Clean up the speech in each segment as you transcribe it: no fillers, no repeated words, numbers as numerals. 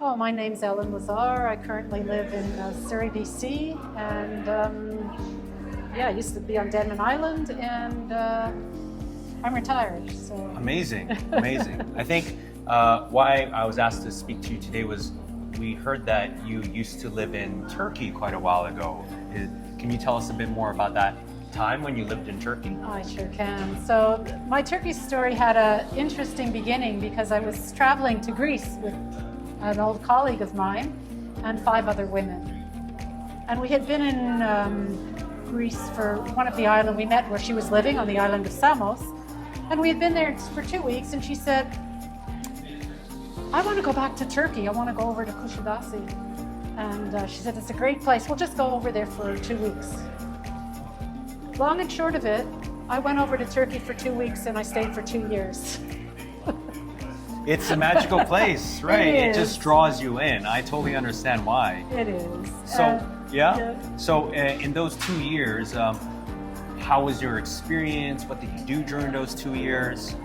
Oh, my name's Ellen Lazar. I currently live in Surrey, BC, and I used to be on Denman Island, and I'm retired. So amazing. I think why I was asked to speak to you today was we heard that you used to live in Turkey quite a while ago. Can you tell us a bit more about that time when you lived in Turkey? I sure can. So my Turkey story had an interesting beginning because I was traveling to Greece with an old colleague of mine and 5 other women. And we had been in Greece for one of the islands. We met where she was living on the island of Samos. And we had been there for 2 weeks, and she said, I want to go back to Turkey. I want to go over to Kuşadası. And she said, it's a great place. We'll just go over there for 2 weeks. Long and short of it, I went over to Turkey for 2 weeks and I stayed for 2 years. It's a magical place, right? It just draws you in. I totally understand why. It is. So, So in those 2 years, how was your experience? What did you do during those 2 years?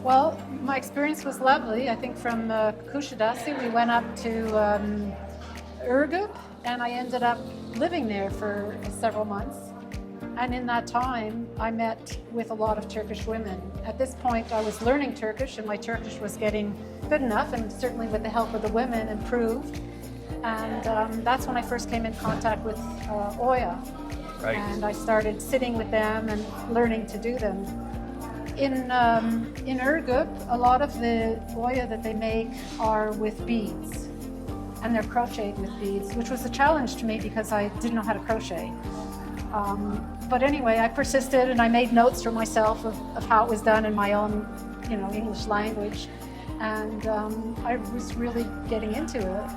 Well, my experience was lovely. I think from Kuşadası, we went up to Ürgüp, and I ended up living there for several months. And in that time, I met with a lot of Turkish women. At this point, I was learning Turkish, and my Turkish was getting good enough, and certainly with the help of the women, improved. And that's when I first came in contact with Oya. Right. And I started sitting with them and learning to do them. In Ürgüp, a lot of the Oya that they make are with beads, and they're crocheted with beads, which was a challenge to me because I didn't know how to crochet. But anyway, I persisted and I made notes for myself of how it was done in my own, English language. And I was really getting into it.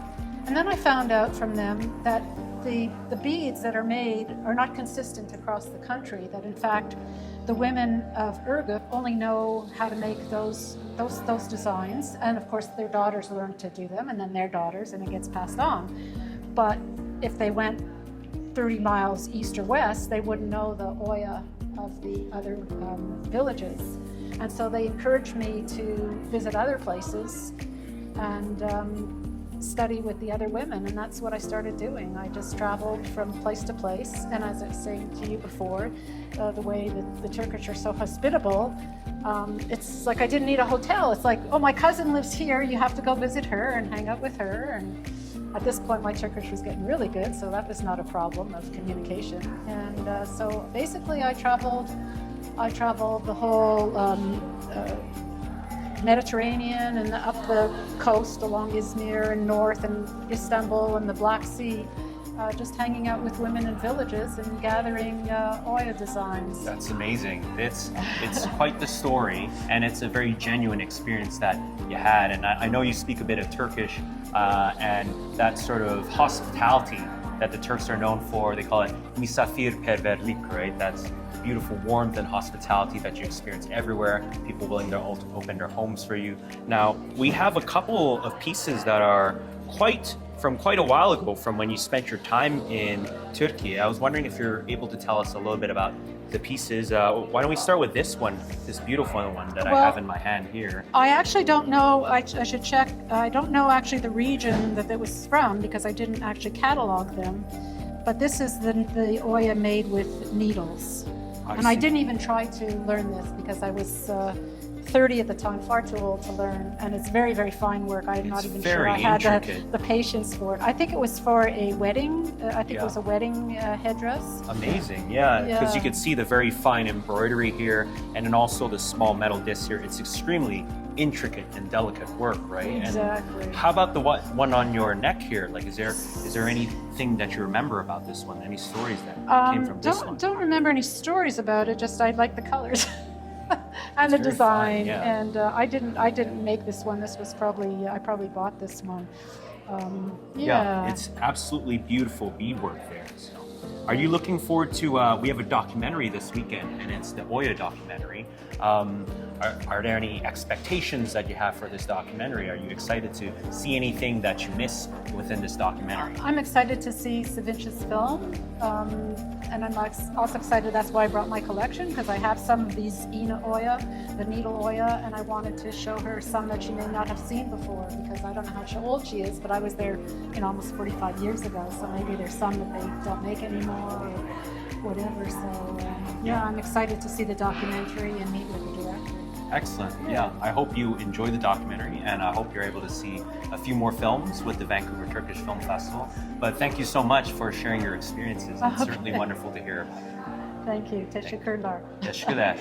And then I found out from them that the beads that are made are not consistent across the country, that in fact, the women of Ürgüp only know how to make those designs. And of course, their daughters learn to do them, and then their daughters, and it gets passed on. But if they went 30 miles east or west, they wouldn't know the Oya of the other villages. And so they encouraged me to visit other places and study with the other women, and that's what I started doing. I just traveled from place to place, and as I was saying to you before, the way that the Turkish are so hospitable, it's like I didn't need a hotel. It's like, oh, my cousin lives here, you have to go visit her and hang out with her. And at this point, my Turkish was getting really good, so that was not a problem of communication. And so basically, I traveled the whole Mediterranean and up the coast along Izmir and north and Istanbul and the Black Sea, just hanging out with women in villages and gathering Oya designs. That's amazing. It's quite the story, and it's a very genuine experience that you had. And I know you speak a bit of Turkish, and that sort of hospitality that the Turks are known for. They call it misafirperverlik, right? That's beautiful warmth and hospitality that you experience everywhere, people willing to open their homes for you. Now, we have a couple of pieces that are from quite a while ago, from when you spent your time in Turkey. I was wondering if you're able to tell us a little bit about the pieces. Why don't we start with this one, this beautiful one that I have in my hand here. I actually don't know, I should check, I don't know actually the region that it was from because I didn't actually catalog them, but this is the Oya made with needles. I didn't even try to learn this because I was 30 at the time, far too old to learn, and it's very, very fine work. I'm not even sure I had the patience for it. I think it was for a wedding. It was a wedding headdress. Amazing, because you could see the very fine embroidery here, and then also the small metal disc here. It's extremely intricate and delicate work, right? Exactly. And how about the one on your neck here? Like, is there anything that you remember about this one? Any stories that came from this one? Don't remember any stories about it. Just I like the colors. And the design, and I didn't make this one. This was I probably bought this one. It's absolutely beautiful beadwork there. So, are you looking forward to? We have a documentary this weekend, and it's the Oya documentary. are there any expectations that you have for this documentary? Are you excited to see anything that you miss within this documentary? I'm excited to see Savinch's film, and I'm also excited, that's why I brought my collection, because I have some of these Ina Oya, the needle Oya, and I wanted to show her some that she may not have seen before, because I don't know how old she is, but I was there, almost 45 years ago, so maybe there's some that they don't make anymore or whatever. So yeah, I'm excited to see the documentary and meet with the director. Excellent. Yeah, I hope you enjoy the documentary, and I hope you're able to see a few more films with the Vancouver Turkish Film Festival. But thank you so much for sharing your experiences. It's certainly wonderful to hear about. Thank you. Teşekkürler. Teşekkürler.